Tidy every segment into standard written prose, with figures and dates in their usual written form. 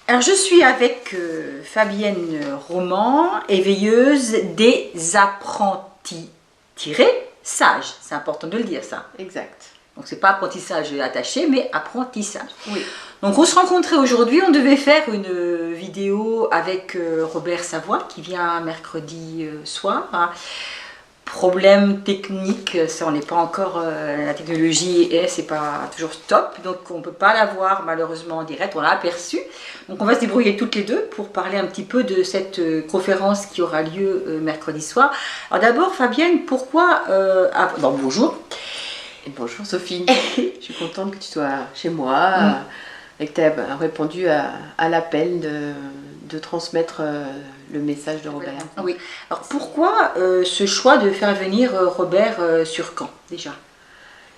Alors je suis avec Fabienne Roman, éveilleuse des apprentis sages. C'est important de le dire ça. Exact. Donc c'est pas apprentissage attaché, mais apprentissage. Oui. Donc on se rencontrait aujourd'hui, on devait faire une vidéo avec Robert Savoie qui vient mercredi soir. Problème technique, ça on n'est pas encore, la technologie c'est pas toujours top, donc on ne peut pas la voir malheureusement en direct, on l'a aperçu. Donc on va se débrouiller toutes les deux pour parler un petit peu de cette conférence qui aura lieu mercredi soir. Alors d'abord Fabienne, pourquoi... bonjour. Et bonjour Sophie, je suis contente que tu sois chez moi et que tu aies répondu à l'appel de transmettre le message de Robert. Oui. Alors pourquoi ce choix de faire venir Robert sur Caen déjà?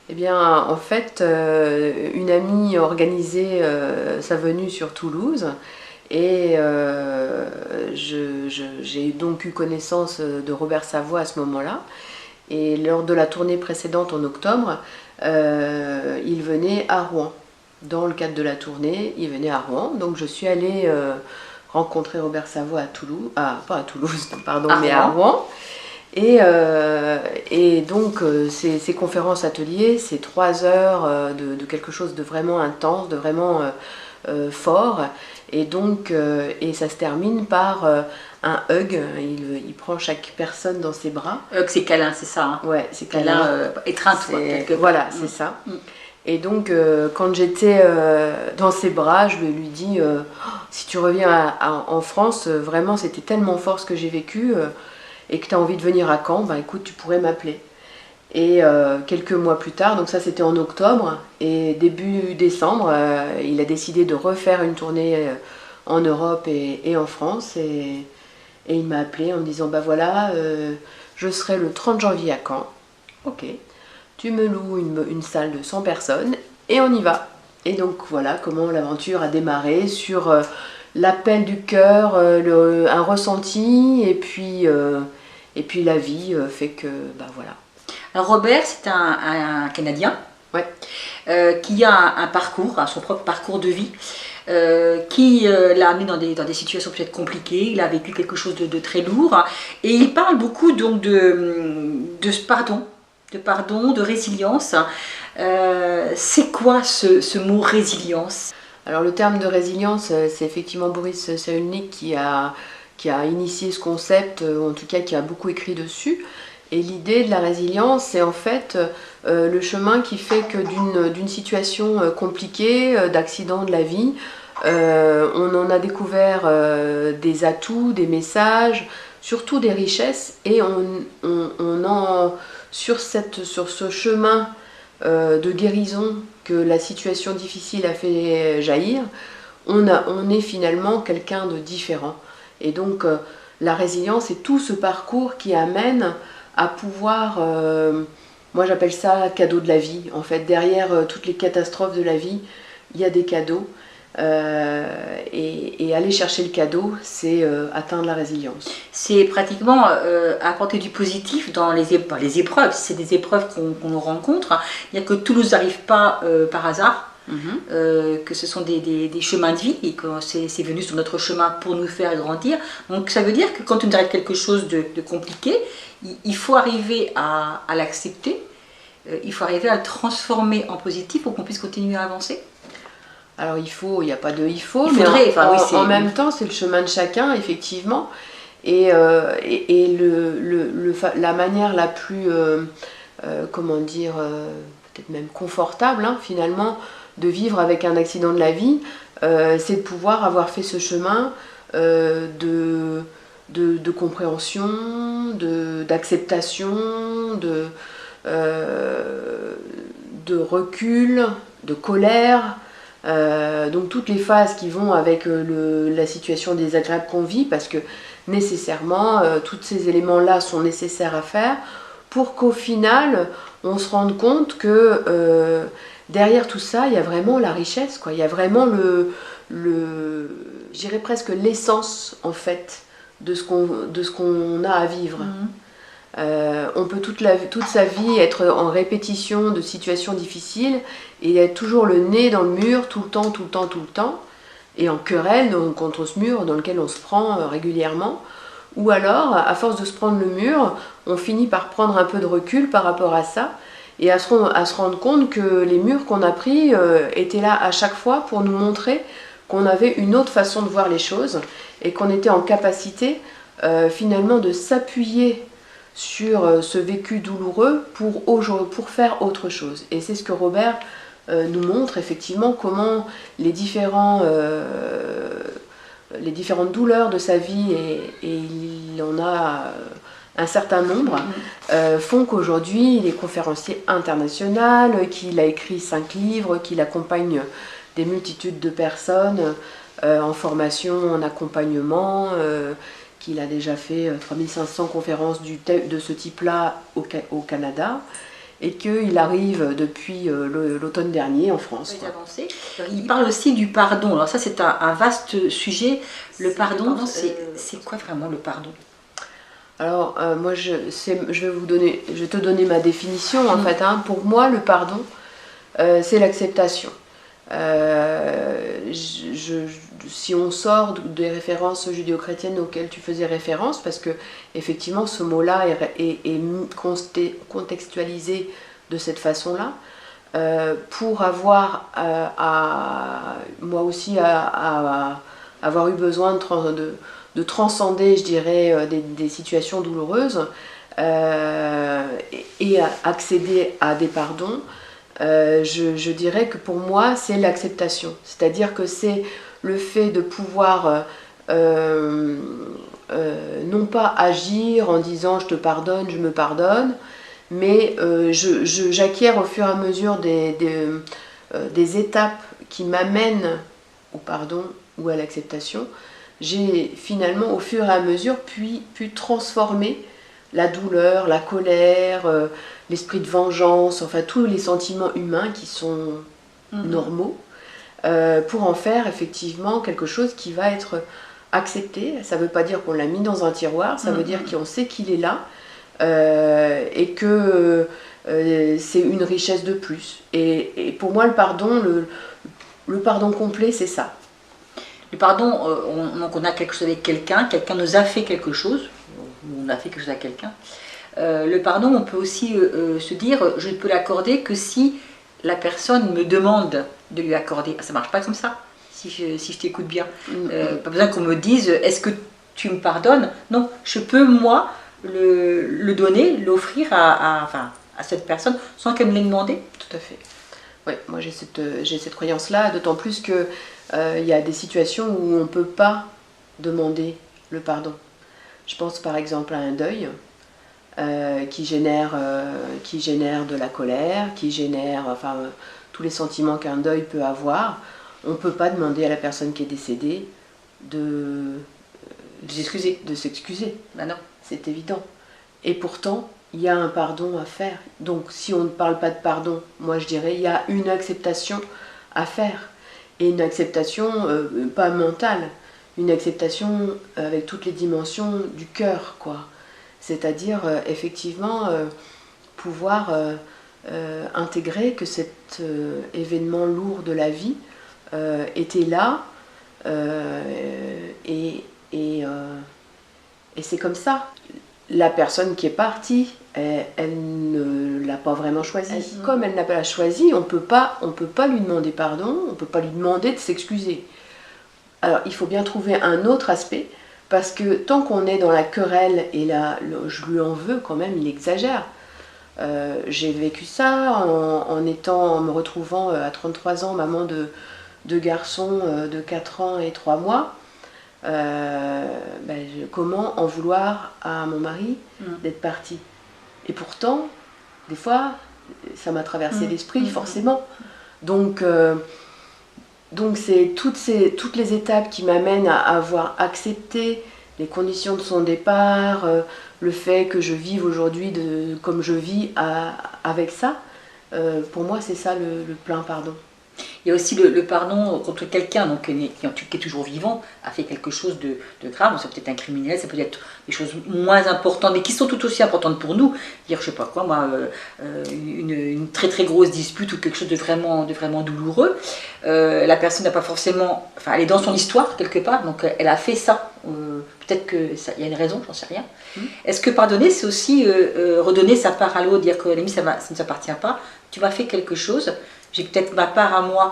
Eh bien en fait, une amie a organisé sa venue sur Toulouse et j'ai donc eu connaissance de Robert Savoie à ce moment-là. Et lors de la tournée précédente en octobre, il venait à Rouen. Dans le cadre de la tournée, il venait à Rouen. Donc je suis allée rencontrer Robert Savoie à Toulouse, pas à Toulouse, pardon, mais à Rouen. Et donc ces conférences ateliers, c'est 3 heures de quelque chose de vraiment intense, de vraiment fort. Et donc et ça se termine par un hug. Il prend chaque personne dans ses bras. Hug, c'est câlin, c'est ça, hein? Ouais, c'est câlin. Étreinte, voilà, c'est ça. Et donc quand j'étais dans ses bras, je lui dis si tu reviens en France, vraiment c'était tellement fort ce que j'ai vécu et que tu as envie de venir à Caen, bah écoute, tu pourrais m'appeler. Et quelques mois plus tard, donc ça c'était en octobre, et début décembre, il a décidé de refaire une tournée en Europe et en France. Et il m'a appelé en me disant, bah voilà, je serai le 30 janvier à Caen. Ok, tu me loues une salle de 100 personnes et on y va. Et donc voilà comment l'aventure a démarré sur l'appel du cœur, un ressenti, et puis la vie fait que, bah voilà. Alors Robert, c'est un Canadien, ouais. Qui a un parcours, son propre parcours de vie, qui l'a amené dans des situations peut-être compliquées. Il a vécu quelque chose de très lourd, et il parle beaucoup donc de pardon, de résilience. C'est quoi ce mot résilience? Alors le terme de résilience, c'est effectivement Boris Cyrulnik qui a initié ce concept, ou en tout cas qui a beaucoup écrit dessus. Et l'idée de la résilience, c'est en fait le chemin qui fait que d'une situation compliquée, d'accident de la vie, on en a découvert des atouts, des messages, surtout des richesses, et sur ce chemin de guérison que la situation difficile a fait jaillir, on est finalement quelqu'un de différent. Et donc la résilience, c'est tout ce parcours qui amène à pouvoir, moi j'appelle ça cadeau de la vie. En fait, derrière toutes les catastrophes de la vie, il y a des cadeaux. Et aller chercher le cadeau, c'est atteindre la résilience. C'est pratiquement apporter du positif dans les épreuves. C'est des épreuves qu'on nous rencontre. Il n'y a que tout ne nous arrive pas par hasard. Que ce sont des chemins de vie et que c'est venu sur notre chemin pour nous faire grandir. Donc ça veut dire que quand on arrive quelque chose de compliqué, il faut arriver à l'accepter, il faut arriver à le transformer en positif pour qu'on puisse continuer à avancer. Alors il n'y a pas de il faut, mais en même temps c'est le chemin de chacun effectivement. Et la manière la plus, comment dire, peut-être même confortable finalement, de vivre avec un accident de la vie, c'est de pouvoir avoir fait ce chemin de compréhension, d'acceptation, de recul, de colère, donc toutes les phases qui vont avec la situation désagréable qu'on vit, parce que nécessairement tous ces éléments-là sont nécessaires à faire pour qu'au final on se rende compte que derrière tout ça, il y a vraiment la richesse, quoi. Il y a vraiment je dirais presque l'essence, en fait, de ce qu'on a à vivre. On peut toute sa vie être en répétition de situations difficiles et être toujours le nez dans le mur, tout le temps. et en querelle contre ce mur dans lequel on se prend régulièrement. Ou alors, à force de se prendre le mur, on finit par prendre un peu de recul par rapport à ça et à se rendre compte que les murs qu'on a pris étaient là à chaque fois pour nous montrer qu'on avait une autre façon de voir les choses et qu'on était en capacité finalement de s'appuyer sur ce vécu douloureux pour faire autre chose. Et c'est ce que Robert nous montre effectivement, comment les différentes douleurs de sa vie, et il en a un certain nombre, font qu'aujourd'hui il est conférencier international, qu'il a écrit 5 livres, qu'il accompagne des multitudes de personnes en formation, en accompagnement, qu'il a déjà fait 3500 conférences de ce type-là au Canada, et qu'il arrive depuis l'automne dernier en France. Il parle aussi du pardon. Alors ça, c'est un vaste sujet. Le pardon, c'est quoi vraiment le pardon? Alors moi, je vais te donner ma définition en fait. Hein. Pour moi, le pardon, c'est l'acceptation. Si on sort des références judéo-chrétiennes auxquelles tu faisais référence, parce que effectivement ce mot-là est contextualisé de cette façon-là, pour avoir moi aussi avoir eu besoin de transcender, je dirais, des situations douloureuses et accéder à des pardons. Je dirais que pour moi c'est l'acceptation, c'est-à-dire que c'est le fait de pouvoir non pas agir en disant je te pardonne, je me pardonne, mais j'acquiers au fur et à mesure des étapes qui m'amènent au pardon ou à l'acceptation. J'ai finalement au fur et à mesure pu transformer la douleur, la colère, l'esprit de vengeance, enfin tous les sentiments humains qui sont normaux, pour en faire effectivement quelque chose qui va être accepté. Ça ne veut pas dire qu'on l'a mis dans un tiroir, ça veut dire qu'on sait qu'il est là et que c'est une richesse de plus. Et pour moi, le pardon, le pardon complet, c'est ça. Le pardon, on a quelque chose avec quelqu'un nous a fait quelque chose, on a fait quelque chose à quelqu'un. Le pardon, on peut aussi se dire, je ne peux l'accorder que si la personne me demande de lui accorder. Ça ne marche pas comme ça, si je t'écoute bien. Pas besoin qu'on me dise, est-ce que tu me pardonnes? Non, je peux, moi, le donner, l'offrir à cette personne sans qu'elle me l'ait demandé. Tout à fait. Oui, moi j'ai cette croyance-là, d'autant plus que il y a des situations où on ne peut pas demander le pardon. Je pense par exemple à un deuil qui génère de la colère, qui génère tous les sentiments qu'un deuil peut avoir. On ne peut pas demander à la personne qui est décédée de s'excuser. Ben non. C'est évident. Et pourtant, il y a un pardon à faire. Donc si on ne parle pas de pardon, moi je dirais il y a une acceptation à faire. Et une acceptation pas mentale, une acceptation avec toutes les dimensions du cœur, quoi. C'est-à-dire effectivement pouvoir intégrer que cet événement lourd de la vie était là et c'est comme ça. La personne qui est partie, elle ne l'a pas vraiment choisi. Comme elle n'a pas choisi, on peut pas lui demander pardon, on ne peut pas lui demander de s'excuser. Alors il faut bien trouver un autre aspect, parce que tant qu'on est dans la querelle, et là je lui en veux quand même, il exagère. J'ai vécu ça en me retrouvant à 33 ans, maman de 2 garçons de 4 ans et 3 mois. Comment en vouloir à mon mari d'être parti? Et pourtant, des fois, ça m'a traversé l'esprit, forcément. Donc c'est toutes les étapes qui m'amènent à avoir accepté les conditions de son départ, le fait que je vive aujourd'hui comme je vis avec ça. Pour moi, c'est ça le plein pardon. Il y a aussi le pardon contre quelqu'un donc, qui est toujours vivant, a fait quelque chose de grave. Ça peut être un criminel, ça peut être des choses moins importantes, mais qui sont tout aussi importantes pour nous. Dire, je sais pas quoi, moi, une très très grosse dispute ou quelque chose de vraiment douloureux. La personne n'a pas forcément... Enfin, elle est dans son histoire quelque part, donc elle a fait ça. Peut-être qu'il y a une raison, j'en sais rien. Est-ce que pardonner, c'est aussi redonner sa part à l'autre, dire que l'ami, ça ne s'appartient pas, tu m'as fait quelque chose, j'ai peut-être ma part à moi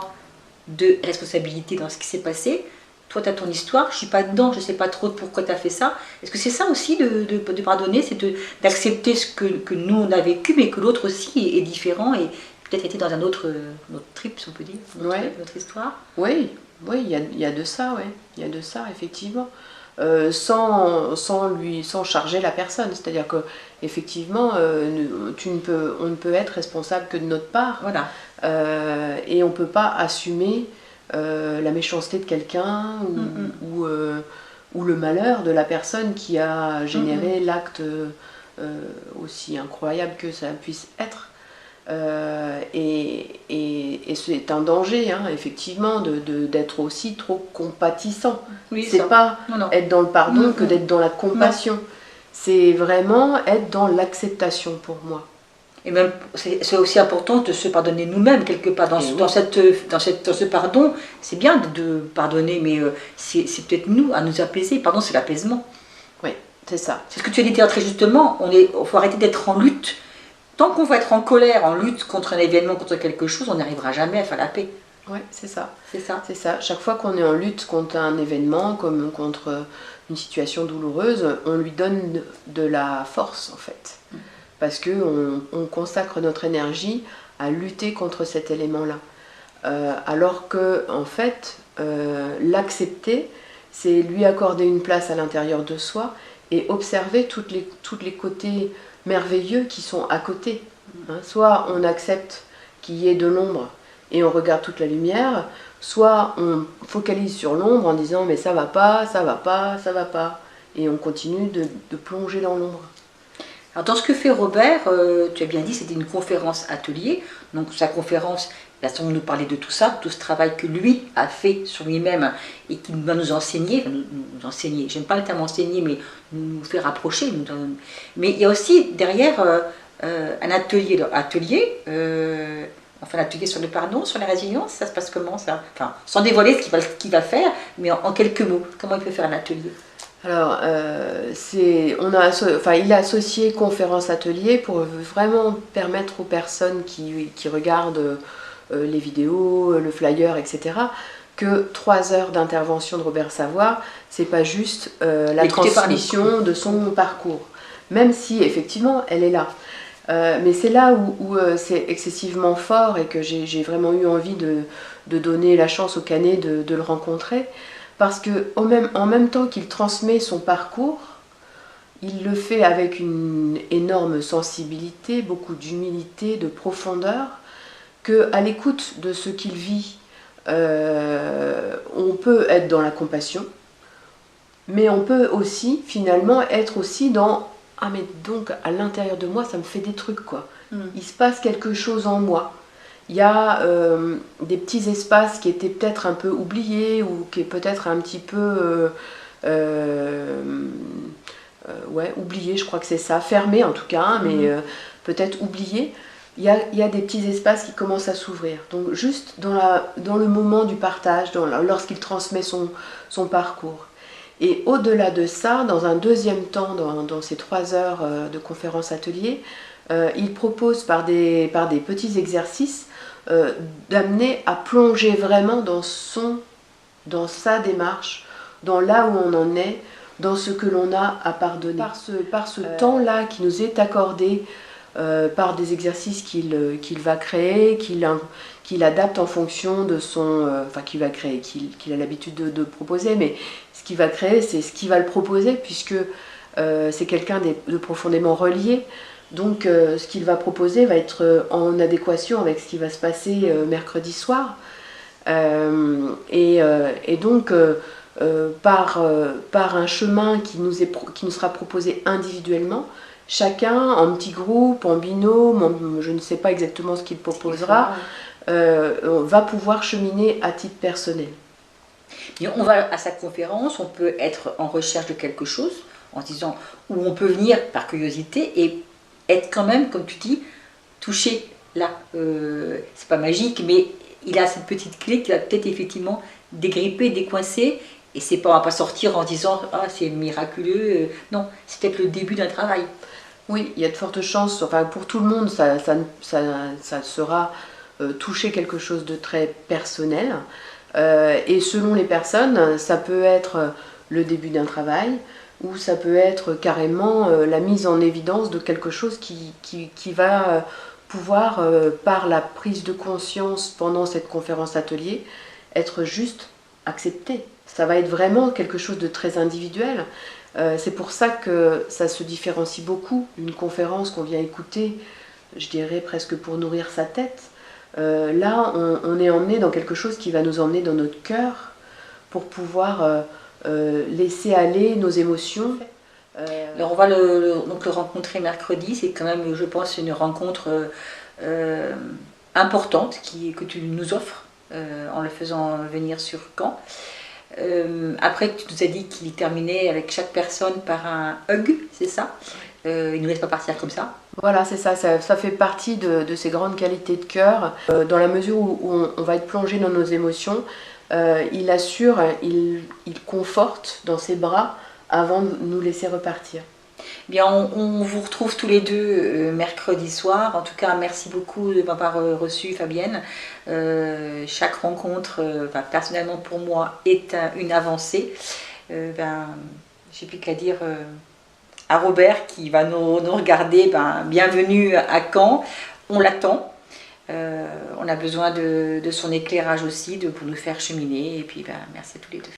de responsabilité dans ce qui s'est passé, toi tu as ton histoire, je ne suis pas dedans, je ne sais pas trop pourquoi tu as fait ça. Est-ce que c'est ça aussi de pardonner, c'est d'accepter ce que nous on a vécu, mais que l'autre aussi est différent et peut-être été dans un autre trip, si on peut dire, notre histoire? Oui, oui, il y a de ça, ouais. Il y a de ça, effectivement. Sans charger la personne. C'est-à-dire que effectivement, on ne peut être responsable que de notre part. Voilà. Et on ne peut pas assumer la méchanceté de quelqu'un ou le malheur de la personne qui a généré l'acte aussi incroyable que ça puisse être. Et c'est un danger, hein, effectivement, d'être aussi trop compatissant. Oui, c'est pas être dans le pardon que d'être dans la compassion. C'est vraiment être dans l'acceptation pour moi. Et même, c'est aussi important de se pardonner nous-mêmes, quelque part. Dans ce pardon, c'est bien de pardonner, mais c'est peut-être nous, à nous apaiser. Pardon, c'est l'apaisement. Oui, c'est ça. C'est ce que tu as dit très justement, il faut arrêter d'être en lutte. Tant qu'on va être en colère, en lutte contre un événement, contre quelque chose, on n'arrivera jamais à faire la paix. Oui, c'est ça. C'est ça. C'est ça. Chaque fois qu'on est en lutte contre un événement, comme contre une situation douloureuse, on lui donne de la force, en fait. Parce qu'on consacre notre énergie à lutter contre cet élément-là. Alors que, en fait, l'accepter, c'est lui accorder une place à l'intérieur de soi et observer toutes les côtés merveilleux qui sont à côté. Hein. Soit on accepte qu'il y ait de l'ombre et on regarde toute la lumière, soit on focalise sur l'ombre en disant mais ça va pas, ça va pas, ça va pas. Et on continue de plonger dans l'ombre. Alors dans ce que fait Robert, tu as bien dit, c'était une conférence atelier. Donc sa conférence, la façon de nous parler de tout ça, tout ce travail que lui a fait sur lui-même et qui va nous enseigner, j'aime pas le terme enseigner, mais nous faire approcher. Mais il y a aussi derrière un atelier, enfin un atelier sur le pardon, sur la résilience, ça se passe comment ça? Enfin, sans dévoiler ce qu'il va faire, mais en quelques mots, comment il peut faire un atelier? Alors, il a associé conférence-atelier pour vraiment permettre aux personnes qui regardent les vidéos, le flyer, etc., que 3 heures d'intervention de Robert Savoie, c'est pas juste la transmission de son parcours. Même si, effectivement, elle est là. Mais c'est là où c'est excessivement fort et que j'ai vraiment eu envie de donner la chance au Canet de le rencontrer. Parce qu'en même temps qu'il transmet son parcours, il le fait avec une énorme sensibilité, beaucoup d'humilité, de profondeur, qu'à l'écoute de ce qu'il vit, on peut être dans la compassion, mais on peut aussi finalement être aussi dans « Ah mais donc à l'intérieur de moi ça me fait des trucs quoi, il se passe quelque chose en moi ». Il y a des petits espaces qui étaient peut-être un peu oubliés ou qui est peut-être un petit peu oubliés, je crois que c'est ça, fermés en tout cas, hein, mais peut-être oubliés. Il y a des petits espaces qui commencent à s'ouvrir. Donc juste dans le moment du partage, lorsqu'il transmet son parcours. Et au-delà de ça, dans un deuxième temps, dans ces 3 heures de conférence atelier, il propose par des petits exercices d'amener à plonger vraiment dans sa démarche, dans là où on en est, dans ce que l'on a à pardonner. Par ce temps-là qui nous est accordé, par des exercices qu'il va créer, qu'il adapte en fonction de son... qu'il va créer, qu'il a l'habitude de proposer, mais ce qu'il va créer, c'est ce qu'il va le proposer, puisque c'est quelqu'un de profondément relié. Donc ce qu'il va proposer va être en adéquation avec ce qui va se passer mercredi soir. Et donc par un chemin qui nous sera proposé individuellement, chacun en petit groupe, en binôme, je ne sais pas exactement ce qu'il proposera, va pouvoir cheminer à titre personnel. Et on va à sa conférence, on peut être en recherche de quelque chose, en se disant, ou on peut venir par curiosité et être quand même, comme tu dis, touché là. C'est pas magique, mais il a cette petite clé qui va peut-être effectivement dégripper, décoincer, et c'est pas, on va pas sortir en disant ah c'est miraculeux. Non, c'est peut-être le début d'un travail. Oui, il y a de fortes chances, enfin pour tout le monde, ça sera toucher quelque chose de très personnel. Et selon les personnes, ça peut être le début d'un travail, ou ça peut être carrément la mise en évidence de quelque chose qui va pouvoir, par la prise de conscience pendant cette conférence atelier, être juste accepté. Ça va être vraiment quelque chose de très individuel. C'est pour ça que ça se différencie beaucoup d'une conférence qu'on vient écouter, je dirais presque pour nourrir sa tête. Là, on est emmené dans quelque chose qui va nous emmener dans notre cœur pour pouvoir laisser aller nos émotions. Alors on va donc le rencontrer mercredi, c'est quand même, je pense, une rencontre importante que tu nous offres en le faisant venir sur Caen. Après, tu nous as dit qu'il terminait avec chaque personne par un hug, c'est ça? Il ne nous laisse pas partir comme ça. Voilà, c'est ça, ça fait partie de ces grandes qualités de cœur. Dans la mesure où on va être plongé dans nos émotions, il assure, il conforte dans ses bras avant de nous laisser repartir. Bien, on vous retrouve tous les deux mercredi soir. En tout cas, merci beaucoup de m'avoir reçu, Fabienne. Chaque rencontre, personnellement pour moi, est une avancée. J'ai plus qu'à dire à Robert qui va nous regarder, bienvenue à Caen. On l'attend. On a besoin de son éclairage aussi pour nous faire cheminer. Et puis, merci à tous les deux.